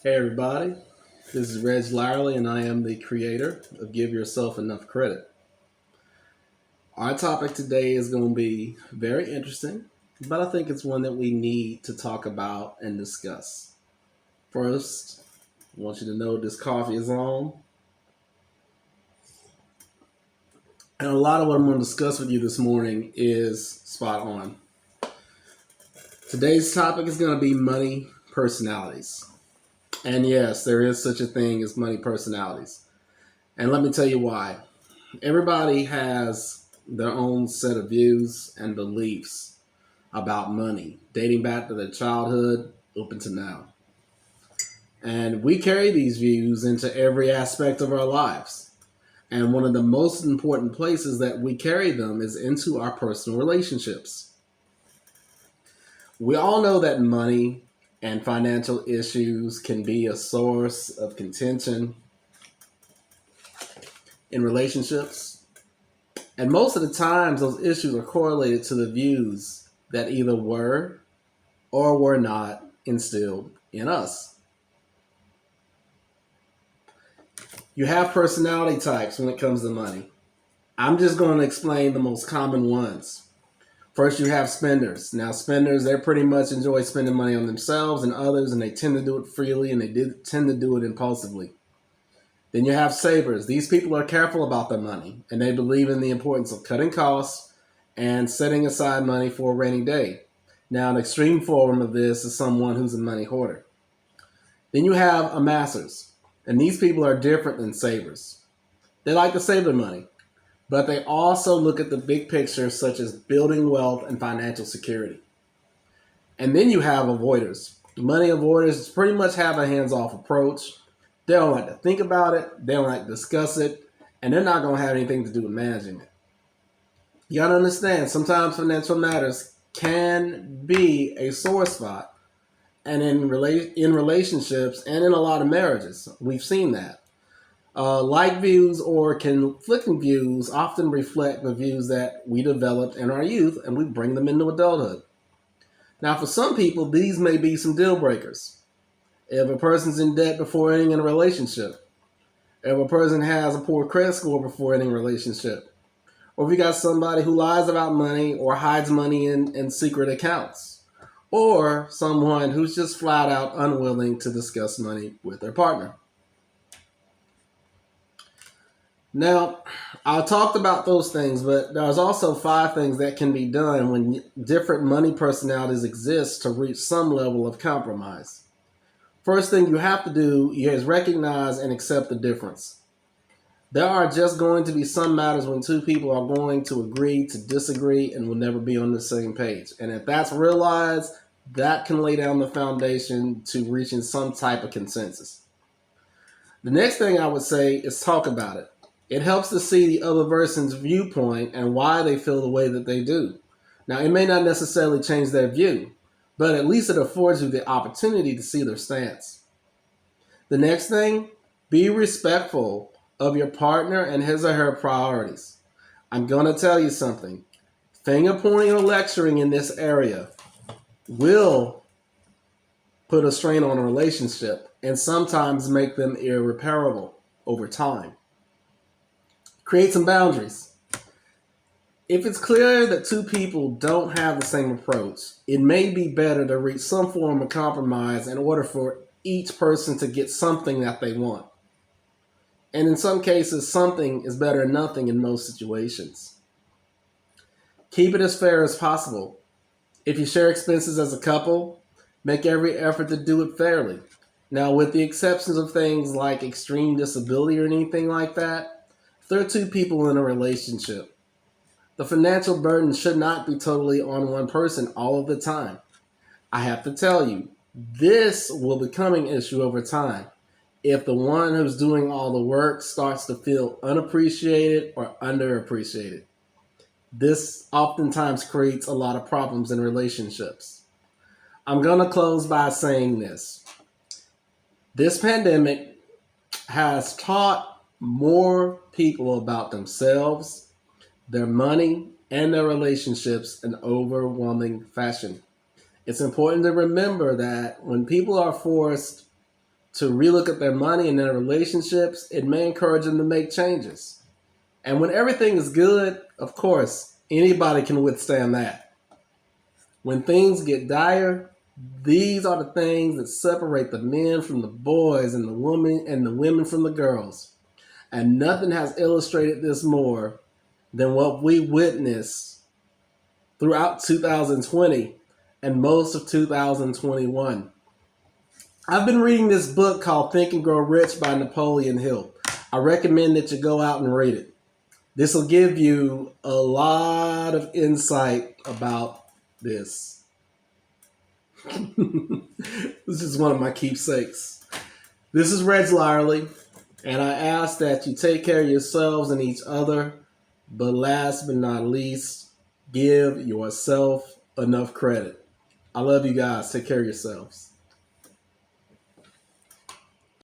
Hey everybody, this is Reg Lyerly and I am the creator of Give Yourself Enough Credit. Our topic today is going to be very interesting, but I think it's one that we need to talk about and discuss. First, I want you to know this coffee is on, and a lot of what I'm going to discuss with you this morning is spot on. Today's topic is going to be money personalities. And yes, there is such a thing as money personalities. And let me tell you why. Everybody has their own set of views and beliefs about money, dating back to their childhood up until now. And we carry these views into every aspect of our lives. And one of the most important places that we carry them is into our personal relationships. We all know that money and financial issues can be a source of contention in relationships. And most of the times, those issues are correlated to the views that either were or were not instilled in us. You have personality types when it comes to money. I'm just going to explain the most common ones. First, you have spenders. Now, spenders, they pretty much enjoy spending money on themselves and others, and they tend to do it freely and tend to do it impulsively. Then you have savers. These people are careful about their money, and they believe in the importance of cutting costs and setting aside money for a rainy day. Now, an extreme form of this is someone who's a money hoarder. Then you have amassers, and these people are different than savers. They like to save their money, but they also look at the big picture, such as building wealth and financial security. And then you have avoiders. Money avoiders pretty much have a hands-off approach. They don't like to think about it, they don't like to discuss it, and they're not going to have anything to do with managing it. You got to understand, sometimes financial matters can be a sore spot, and in relationships and in a lot of marriages, we've seen that. Like views or conflicting views often reflect the views that we developed in our youth, and we bring them into adulthood. Now, for some people, these may be some deal breakers. If a person's in debt before ending in a relationship, if a person has a poor credit score before ending a relationship, or if you got somebody who lies about money or hides money in secret accounts, or someone who's just flat out unwilling to discuss money with their partner. Now, I talked about those things, but there's also 5 things that can be done when different money personalities exist to reach some level of compromise. First thing you have to do is recognize and accept the difference. There are just going to be some matters when 2 people are going to agree to disagree and will never be on the same page. And if that's realized, that can lay down the foundation to reaching some type of consensus. The next thing I would say is talk about it. It helps to see the other person's viewpoint and why they feel the way that they do. Now, it may not necessarily change their view, but at least it affords you the opportunity to see their stance. The next thing, be respectful of your partner and his or her priorities. I'm going to tell you something. Finger pointing or lecturing in this area will put a strain on a relationship and sometimes make them irreparable over time. Create some boundaries. If it's clear that 2 people don't have the same approach, it may be better to reach some form of compromise in order for each person to get something that they want. And in some cases, something is better than nothing in most situations. Keep it as fair as possible. If you share expenses as a couple, make every effort to do it fairly. Now, with the exceptions of things like extreme disability or anything like that, if there are 2 people in a relationship, the financial burden should not be totally on one person all of the time. I have to tell you, this will become an issue over time if the one who's doing all the work starts to feel unappreciated or underappreciated. This oftentimes creates a lot of problems in relationships. I'm going to close by saying this. This pandemic has taught more people about themselves, their money, and their relationships in overwhelming fashion. It's important to remember that when people are forced to relook at their money and their relationships, it may encourage them to make changes. And when everything is good, of course, anybody can withstand that. When things get dire, these are the things that separate the men from the boys and the women from the girls. And nothing has illustrated this more than what we witnessed throughout 2020 and most of 2021. I've been reading this book called Think and Grow Rich by Napoleon Hill. I recommend that you go out and read it. This will give you a lot of insight about this. This is one of my keepsakes. This is Reg Lyerly, and I ask that you take care of yourselves and each other, but last but not least, give yourself enough credit. I love you guys. Take care of yourselves.